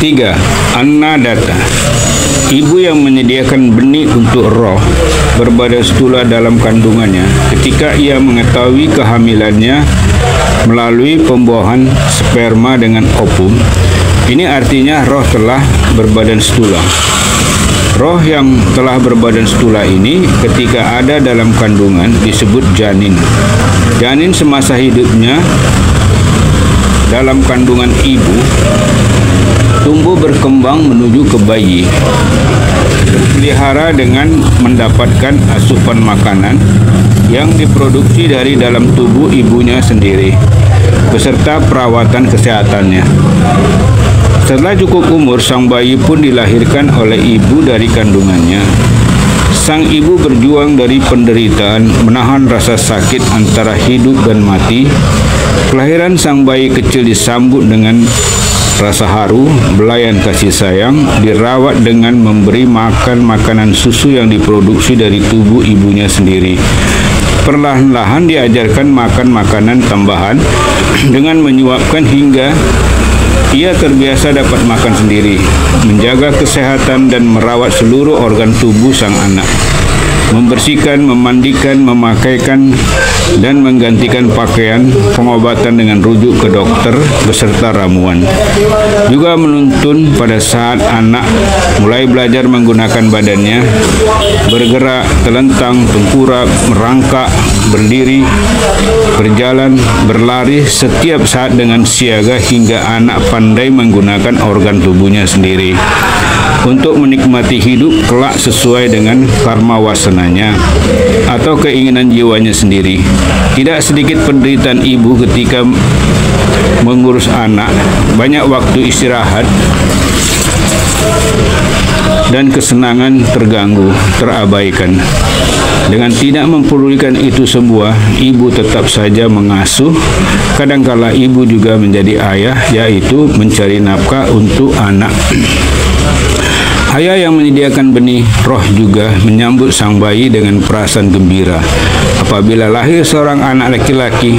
3. Annadatta. Ibu yang menyediakan benih untuk roh berbadan stula dalam kandungannya ketika ia mengetahui kehamilannya melalui pembuahan sperma dengan ovum. Ini artinya roh telah berbadan stula. Roh yang telah berbadan stula ini ketika ada dalam kandungan disebut janin. Janin semasa hidupnya dalam kandungan ibu tumbuh berkembang menuju ke bayi, dipelihara dengan mendapatkan asupan makanan yang diproduksi dari dalam tubuh ibunya sendiri, beserta perawatan kesehatannya. Setelah cukup umur, sang bayi pun dilahirkan oleh ibu dari kandungannya. Sang ibu berjuang dari penderitaan, menahan rasa sakit antara hidup dan mati. Kelahiran sang bayi kecil disambut dengan rasa haru, belayan kasih sayang, dirawat dengan memberi makan makanan susu yang diproduksi dari tubuh ibunya sendiri. Perlahan-lahan diajarkan makan makanan tambahan dengan menyuapkan hingga ia terbiasa dapat makan sendiri, menjaga kesehatan dan merawat seluruh organ tubuh sang anak, membersihkan, memandikan, memakaikan, dan menggantikan pakaian, pengobatan dengan rujuk ke dokter beserta ramuan. Juga menuntun pada saat anak mulai belajar menggunakan badannya, bergerak, telentang, tengkurap, merangkak, berdiri, berjalan, berlari setiap saat dengan siaga hingga anak pandai menggunakan organ tubuhnya sendiri untuk menikmati hidup kelak sesuai dengan karma wasananya atau keinginan jiwanya sendiri. Tidak sedikit penderitaan ibu ketika mengurus anak, banyak waktu istirahat dan kesenangan terganggu, terabaikan. Dengan tidak mempedulikan itu semua, ibu tetap saja mengasuh. Kadangkala ibu juga menjadi ayah, yaitu mencari nafkah untuk anak. Ayah yang menyediakan benih roh juga menyambut sang bayi dengan perasaan gembira. Apabila lahir seorang anak laki-laki,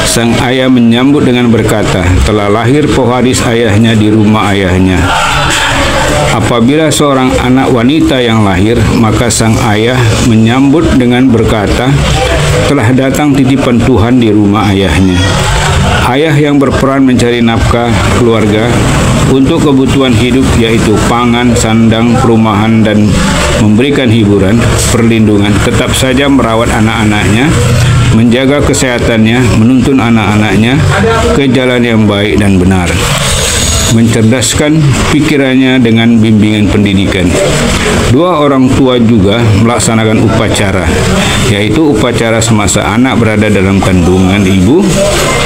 sang ayah menyambut dengan berkata, telah lahir pewaris ayahnya di rumah ayahnya. Apabila seorang anak wanita yang lahir, maka sang ayah menyambut dengan berkata, telah datang titipan Tuhan di rumah ayahnya. Ayah yang berperan mencari nafkah keluarga untuk kebutuhan hidup, yaitu pangan, sandang, perumahan, dan memberikan hiburan, perlindungan, tetap saja merawat anak-anaknya, menjaga kesehatannya, menuntun anak-anaknya ke jalan yang baik dan benar, mencerdaskan pikirannya dengan bimbingan pendidikan. Dua orang tua juga melaksanakan upacara, yaitu upacara semasa anak berada dalam kandungan ibu,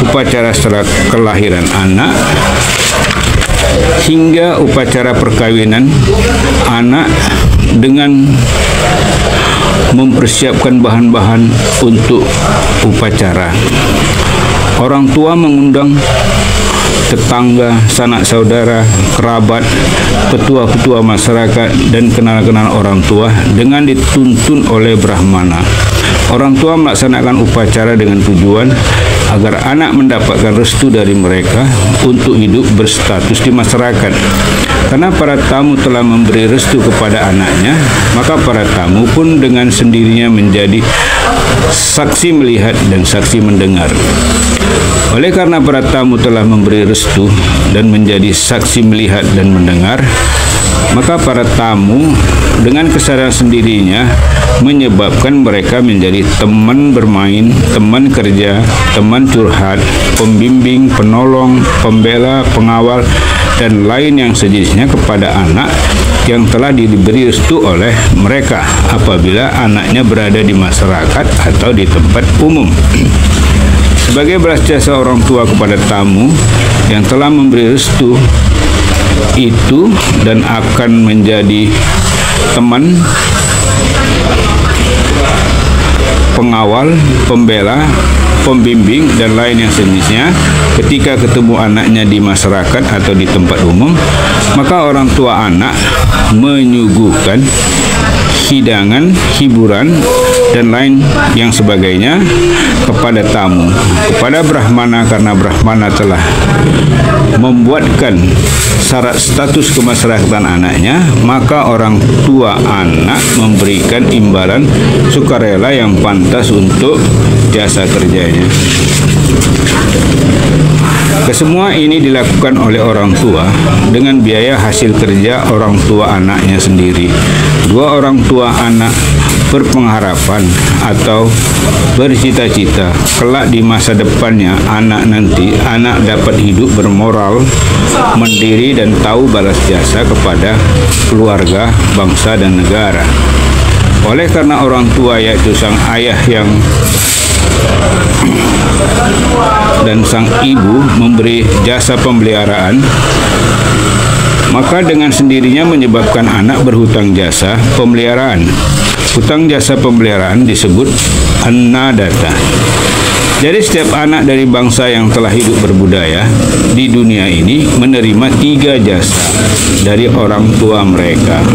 upacara setelah kelahiran anak, hingga upacara perkawinan anak dengan mempersiapkan bahan-bahan untuk upacara. Orang tua mengundang tetangga, sanak saudara, kerabat, petua-petua masyarakat, dan kenal-kenal orang tua dengan dituntun oleh Brahmana. Orang tua melaksanakan upacara dengan tujuan agar anak mendapatkan restu dari mereka untuk hidup berstatus di masyarakat. Karena para tamu telah memberi restu kepada anaknya, maka para tamu pun dengan sendirinya menjadi saksi melihat dan saksi mendengar. Oleh karena para tamu telah memberi restu dan menjadi saksi melihat dan mendengar, maka para tamu dengan kesadaran sendirinya menyebabkan mereka menjadi teman bermain, teman kerja, teman curhat, pembimbing, penolong, pembela, pengawal, dan lain yang sejenisnya kepada anak yang telah diberi restu oleh mereka apabila anaknya berada di masyarakat atau di tempat umum. Sebagai belas jasa orang tua kepada tamu yang telah memberi restu itu dan akan menjadi teman, pengawal, pembela, pembimbing, dan lain yang sejenisnya ketika ketemu anaknya di masyarakat atau di tempat umum, maka orang tua anak menyuguhkan hidangan, hiburan, dan lain yang sebagainya kepada tamu, kepada Brahmana, karena Brahmana telah membuatkan syarat status kemasyarakatan anaknya, maka orang tua anak memberikan imbalan sukarela yang pantas untuk jasa kerjanya. Kesemua ini dilakukan oleh orang tua dengan biaya hasil kerja orang tua anaknya sendiri. Dua orang tua anak berpengharapan atau bercita-cita kelak di masa depannya anak dapat hidup bermoral, mandiri, dan tahu balas jasa kepada keluarga, bangsa, dan negara. Oleh karena orang tua, yaitu sang ayah dan sang ibu, memberi jasa pemeliharaan, maka dengan sendirinya menyebabkan anak berhutang jasa pemeliharaan. Hutang jasa pemeliharaan disebut annadatta. Jadi setiap anak dari bangsa yang telah hidup berbudaya di dunia ini menerima 3 jasa dari orang tua mereka.